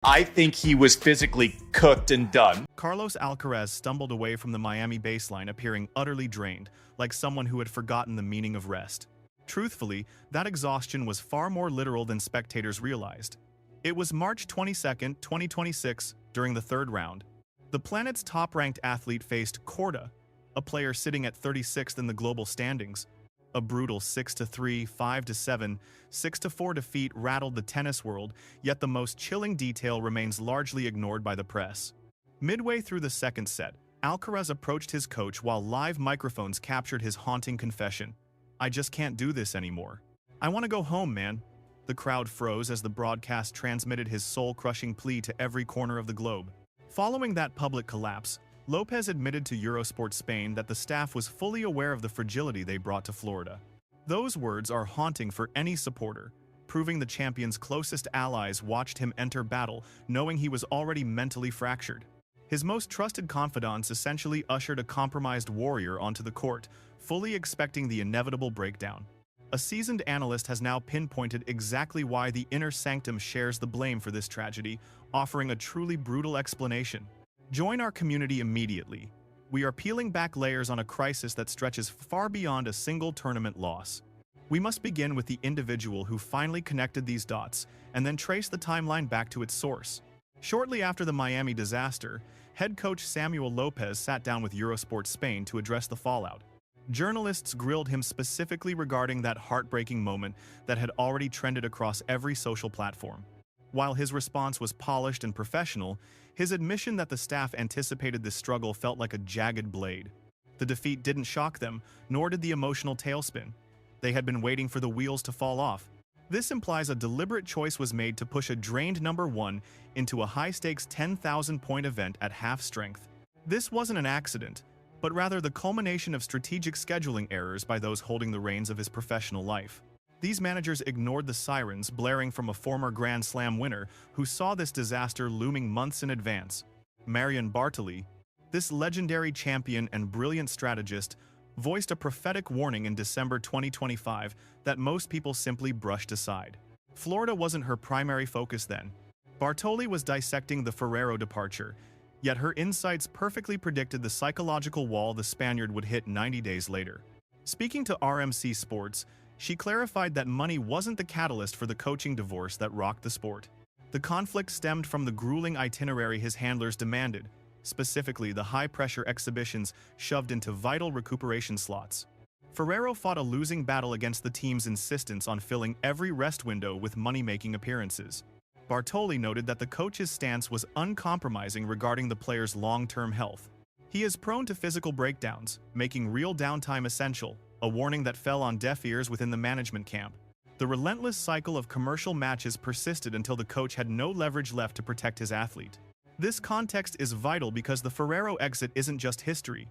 I think he was physically cooked and done. Carlos Alcaraz stumbled away from the Miami baseline appearing utterly drained, like someone who had forgotten the meaning of rest. Truthfully, that exhaustion was far more literal than spectators realized. It was March 22, 2026, during the third round. The planet's top-ranked athlete faced Korda, a player sitting at 36th in the global standings. A brutal 6-3, 5-7, 6-4 defeat rattled the tennis world, yet the most chilling detail remains largely ignored by the press. Midway through the second set, Alcaraz approached his coach while live microphones captured his haunting confession. "I just can't do this anymore. I want to go home, man." The crowd froze as the broadcast transmitted his soul-crushing plea to every corner of the globe. Following that public collapse, Lopez admitted to Eurosport Spain that the staff was fully aware of the fragility they brought to Florida. Those words are haunting for any supporter, proving the champion's closest allies watched him enter battle knowing he was already mentally fractured. His most trusted confidants essentially ushered a compromised warrior onto the court, fully expecting the inevitable breakdown. A seasoned analyst has now pinpointed exactly why the inner sanctum shares the blame for this tragedy, offering a truly brutal explanation. Join our community immediately. We are peeling back layers on a crisis that stretches far beyond a single tournament loss. We must begin with the individual who finally connected these dots and then trace the timeline back to its source. Shortly after the Miami disaster, head coach Samuel Lopez sat down with Eurosport Spain to address the fallout. Journalists grilled him specifically regarding that heartbreaking moment that had already trended across every social platform. While his response was polished and professional, his admission that the staff anticipated this struggle felt like a jagged blade. The defeat didn't shock them, nor did the emotional tailspin. They had been waiting for the wheels to fall off. This implies a deliberate choice was made to push a drained number one into a high-stakes 10,000-point event at half strength. This wasn't an accident, but rather the culmination of strategic scheduling errors by those holding the reins of his professional life. These managers ignored the sirens blaring from a former Grand Slam winner who saw this disaster looming months in advance. Marion Bartoli, this legendary champion and brilliant strategist, voiced a prophetic warning in December 2025 that most people simply brushed aside. Florida wasn't her primary focus then. Bartoli was dissecting the Ferrero departure, yet her insights perfectly predicted the psychological wall the Spaniard would hit 90 days later. Speaking to RMC Sports, she clarified that money wasn't the catalyst for the coaching divorce that rocked the sport. The conflict stemmed from the grueling itinerary his handlers demanded, specifically the high-pressure exhibitions shoved into vital recuperation slots. Ferrero fought a losing battle against the team's insistence on filling every rest window with money-making appearances. Bartoli noted that the coach's stance was uncompromising regarding the player's long-term health. "He is prone to physical breakdowns, making real downtime essential," a warning that fell on deaf ears within the management camp. The relentless cycle of commercial matches persisted until the coach had no leverage left to protect his athlete. This context is vital because the Ferrero exit isn't just history.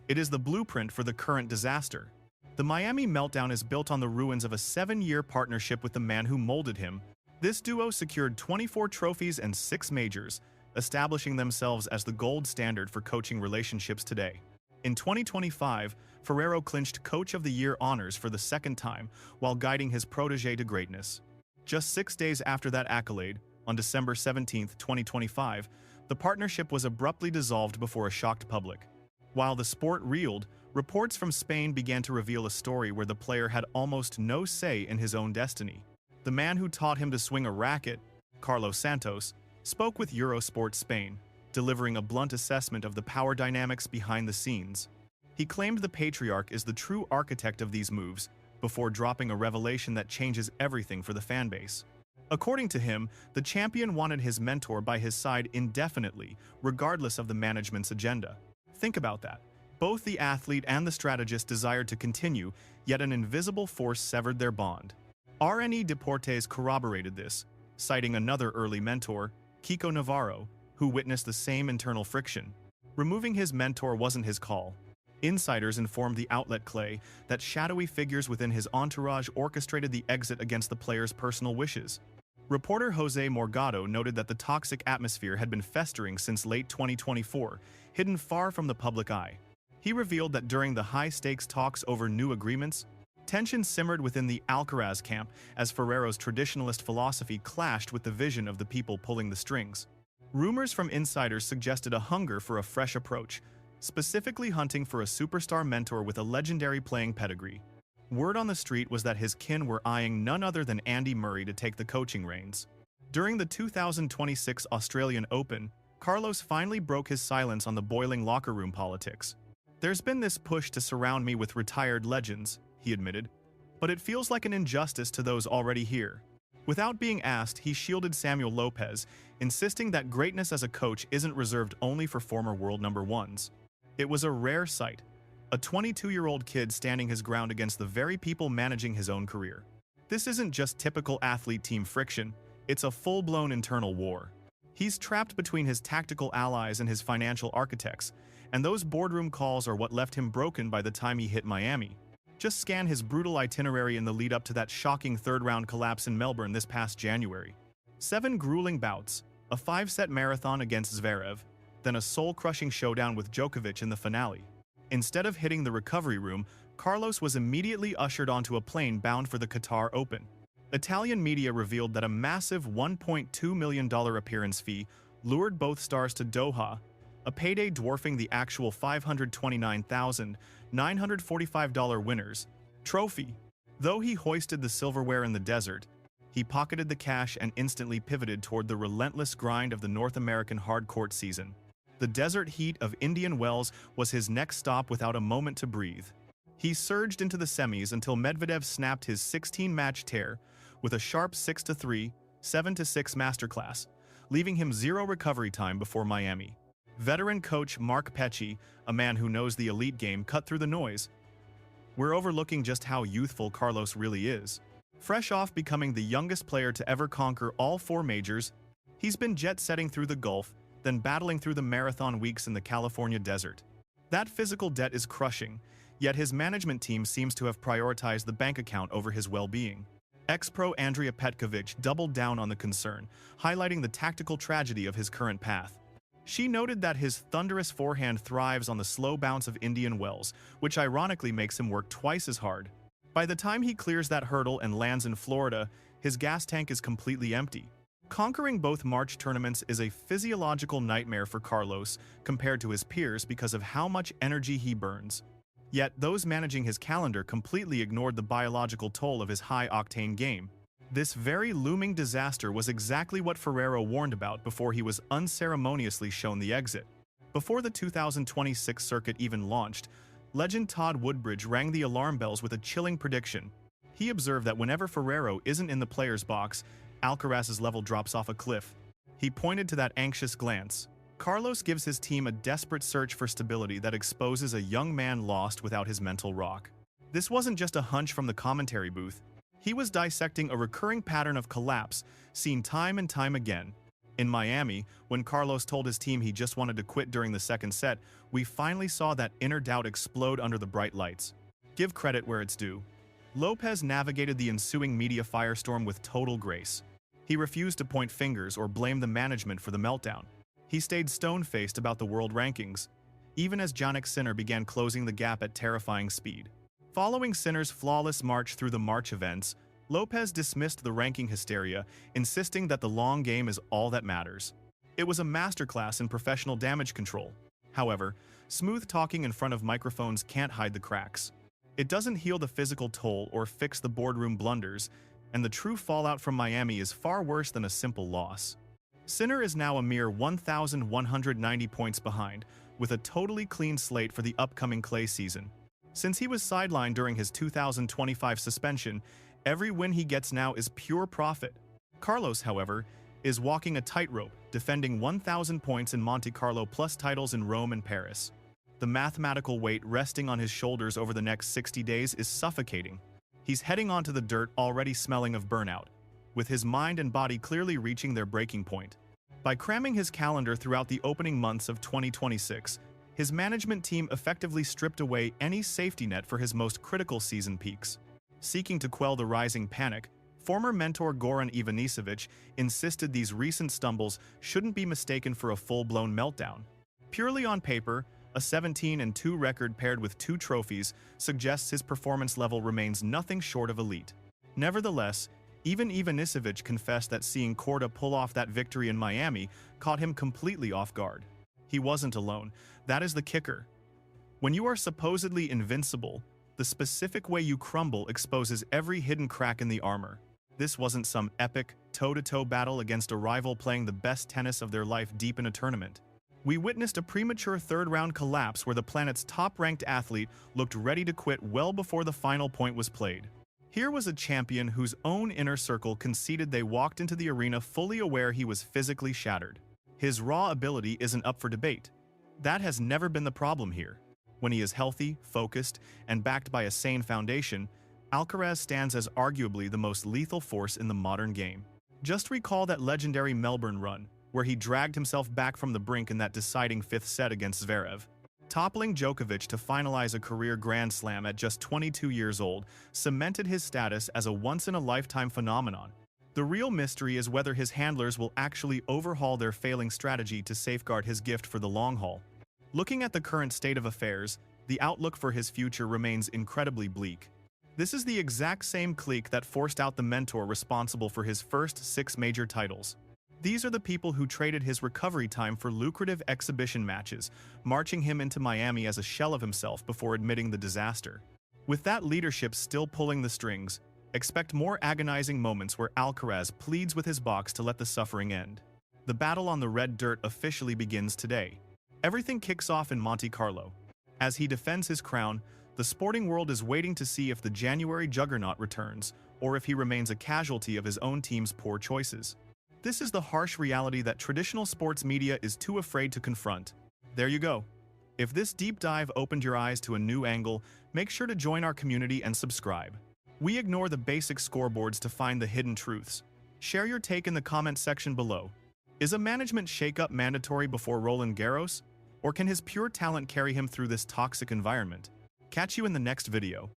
It is the blueprint for the current disaster. The Miami meltdown is built on the ruins of a 7-year partnership with the man who molded him. This duo secured 24 trophies and 6 majors, establishing themselves as the gold standard for coaching relationships today. In 2025, Ferrero clinched Coach of the Year honors for the second time while guiding his protégé to greatness. Just 6 days after that accolade, on December 17, 2025, the partnership was abruptly dissolved before a shocked public. While the sport reeled, reports from Spain began to reveal a story where the player had almost no say in his own destiny. The man who taught him to swing a racket, Carlos Santos, spoke with Eurosport Spain, delivering a blunt assessment of the power dynamics behind the scenes. He claimed the patriarch is the true architect of these moves, before dropping a revelation that changes everything for the fanbase. According to him, the champion wanted his mentor by his side indefinitely, regardless of the management's agenda. Think about that. Both the athlete and the strategist desired to continue, yet an invisible force severed their bond. RNE Deportes corroborated this, citing another early mentor, Kiko Navarro, who witnessed the same internal friction. Removing his mentor wasn't his call. Insiders informed the outlet Clay that shadowy figures within his entourage orchestrated the exit against the player's personal wishes. Reporter Jose Morgado noted that the toxic atmosphere had been festering since late 2024, hidden far from the public eye. He revealed that during the high-stakes talks over new agreements, Tension simmered within the Alcaraz camp as Ferrero's traditionalist philosophy clashed with the vision of the people pulling the strings. Rumors from insiders suggested a hunger for a fresh approach, specifically hunting for a superstar mentor with a legendary playing pedigree. Word on the street was that his kin were eyeing none other than Andy Murray to take the coaching reins. During the 2026 Australian Open, Carlos finally broke his silence on the boiling locker room politics. "There's been this push to surround me with retired legends," he admitted, "but it feels like an injustice to those already here." Without being asked, he shielded Samuel Lopez, insisting that greatness as a coach isn't reserved only for former world number ones. It was a rare sight, a 22-year-old kid standing his ground against the very people managing his own career. This isn't just typical athlete-team friction, it's a full-blown internal war. He's trapped between his tactical allies and his financial architects, and those boardroom calls are what left him broken by the time he hit Miami. Just scan his brutal itinerary in the lead-up to that shocking third-round collapse in Melbourne this past January. 7 grueling bouts, a 5-set marathon against Zverev, then a soul-crushing showdown with Djokovic in the finale. Instead of hitting the recovery room, Carlos was immediately ushered onto a plane bound for the Qatar Open. Italian media revealed that a massive $1.2 million appearance fee lured both stars to Doha, a payday dwarfing the actual $529,945 winner's trophy. Though he hoisted the silverware in the desert, he pocketed the cash and instantly pivoted toward the relentless grind of the North American hard-court season. The desert heat of Indian Wells was his next stop without a moment to breathe. He surged into the semis until Medvedev snapped his 16-match tear with a sharp 6-3, 7-6 masterclass, leaving him zero recovery time before Miami. Veteran coach Mark Pecci, a man who knows the elite game, cut through the noise. "We're overlooking just how youthful Carlos really is. Fresh off becoming the youngest player to ever conquer all 4 majors, he's been jet-setting through the Gulf, then battling through the marathon weeks in the California desert. That physical debt is crushing, yet his management team seems to have prioritized the bank account over his well-being." Ex-pro Andrea Petkovic doubled down on the concern, highlighting the tactical tragedy of his current path. She noted that his thunderous forehand thrives on the slow bounce of Indian Wells, which ironically makes him work twice as hard. By the time he clears that hurdle and lands in Florida, his gas tank is completely empty. Conquering both March tournaments is a physiological nightmare for Carlos compared to his peers because of how much energy he burns. Yet those managing his calendar completely ignored the biological toll of his high-octane game. This very looming disaster was exactly what Ferrero warned about before he was unceremoniously shown the exit. Before the 2026 circuit even launched, legend Todd Woodbridge rang the alarm bells with a chilling prediction. He observed that whenever Ferrero isn't in the player's box, Alcaraz's level drops off a cliff. He pointed to that anxious glance. Carlos gives his team a desperate search for stability that exposes a young man lost without his mental rock. This wasn't just a hunch from the commentary booth. He was dissecting a recurring pattern of collapse seen time and time again. In Miami, when Carlos told his team he just wanted to quit during the second set, we finally saw that inner doubt explode under the bright lights. Give credit where it's due. Lopez navigated the ensuing media firestorm with total grace. He refused to point fingers or blame the management for the meltdown. He stayed stone-faced about the world rankings, even as Jannik Sinner began closing the gap at terrifying speed. Following Sinner's flawless march through the March events, Lopez dismissed the ranking hysteria, insisting that the long game is all that matters. It was a masterclass in professional damage control. However, smooth talking in front of microphones can't hide the cracks. It doesn't heal the physical toll or fix the boardroom blunders, and the true fallout from Miami is far worse than a simple loss. Sinner is now a mere 1,190 points behind, with a totally clean slate for the upcoming clay season. Since he was sidelined during his 2025 suspension, every win he gets now is pure profit. Carlos, however, is walking a tightrope, defending 1,000 points in Monte Carlo plus titles in Rome and Paris. The mathematical weight resting on his shoulders over the next 60 days is suffocating. He's heading onto the dirt already smelling of burnout, with his mind and body clearly reaching their breaking point. By cramming his calendar throughout the opening months of 2026, his management team effectively stripped away any safety net for his most critical season peaks. Seeking to quell the rising panic, former mentor Goran Ivanisevic insisted these recent stumbles shouldn't be mistaken for a full-blown meltdown. Purely on paper, A 17-2 record paired with 2 trophies suggests his performance level remains nothing short of elite. Nevertheless, even Ivanisevic confessed that seeing Korda pull off that victory in Miami caught him completely off guard. He wasn't alone. That is the kicker. When you are supposedly invincible, the specific way you crumble exposes every hidden crack in the armor. This wasn't some epic, toe-to-toe battle against a rival playing the best tennis of their life deep in a tournament. We witnessed a premature third-round collapse where the planet's top-ranked athlete looked ready to quit well before the final point was played. Here was a champion whose own inner circle conceded they walked into the arena fully aware he was physically shattered. His raw ability isn't up for debate. That has never been the problem here. When he is healthy, focused, and backed by a sane foundation, Alcaraz stands as arguably the most lethal force in the modern game. Just recall that legendary Melbourne run, where he dragged himself back from the brink in that deciding 5th set against Zverev. Toppling Djokovic to finalize a career Grand Slam at just 22 years old cemented his status as a once-in-a-lifetime phenomenon. The real mystery is whether his handlers will actually overhaul their failing strategy to safeguard his gift for the long haul. Looking at the current state of affairs, the outlook for his future remains incredibly bleak. This is the exact same clique that forced out the mentor responsible for his first 6 major titles. These are the people who traded his recovery time for lucrative exhibition matches, marching him into Miami as a shell of himself before admitting the disaster. With that leadership still pulling the strings, expect more agonizing moments where Alcaraz pleads with his box to let the suffering end. The battle on the red dirt officially begins today. Everything kicks off in Monte Carlo. As he defends his crown, the sporting world is waiting to see if the January juggernaut returns, or if he remains a casualty of his own team's poor choices. This is the harsh reality that traditional sports media is too afraid to confront. There you go. If this deep dive opened your eyes to a new angle, make sure to join our community and subscribe. We ignore the basic scoreboards to find the hidden truths. Share your take in the comment section below. Is a management shakeup mandatory before Roland Garros? Or can his pure talent carry him through this toxic environment? Catch you in the next video.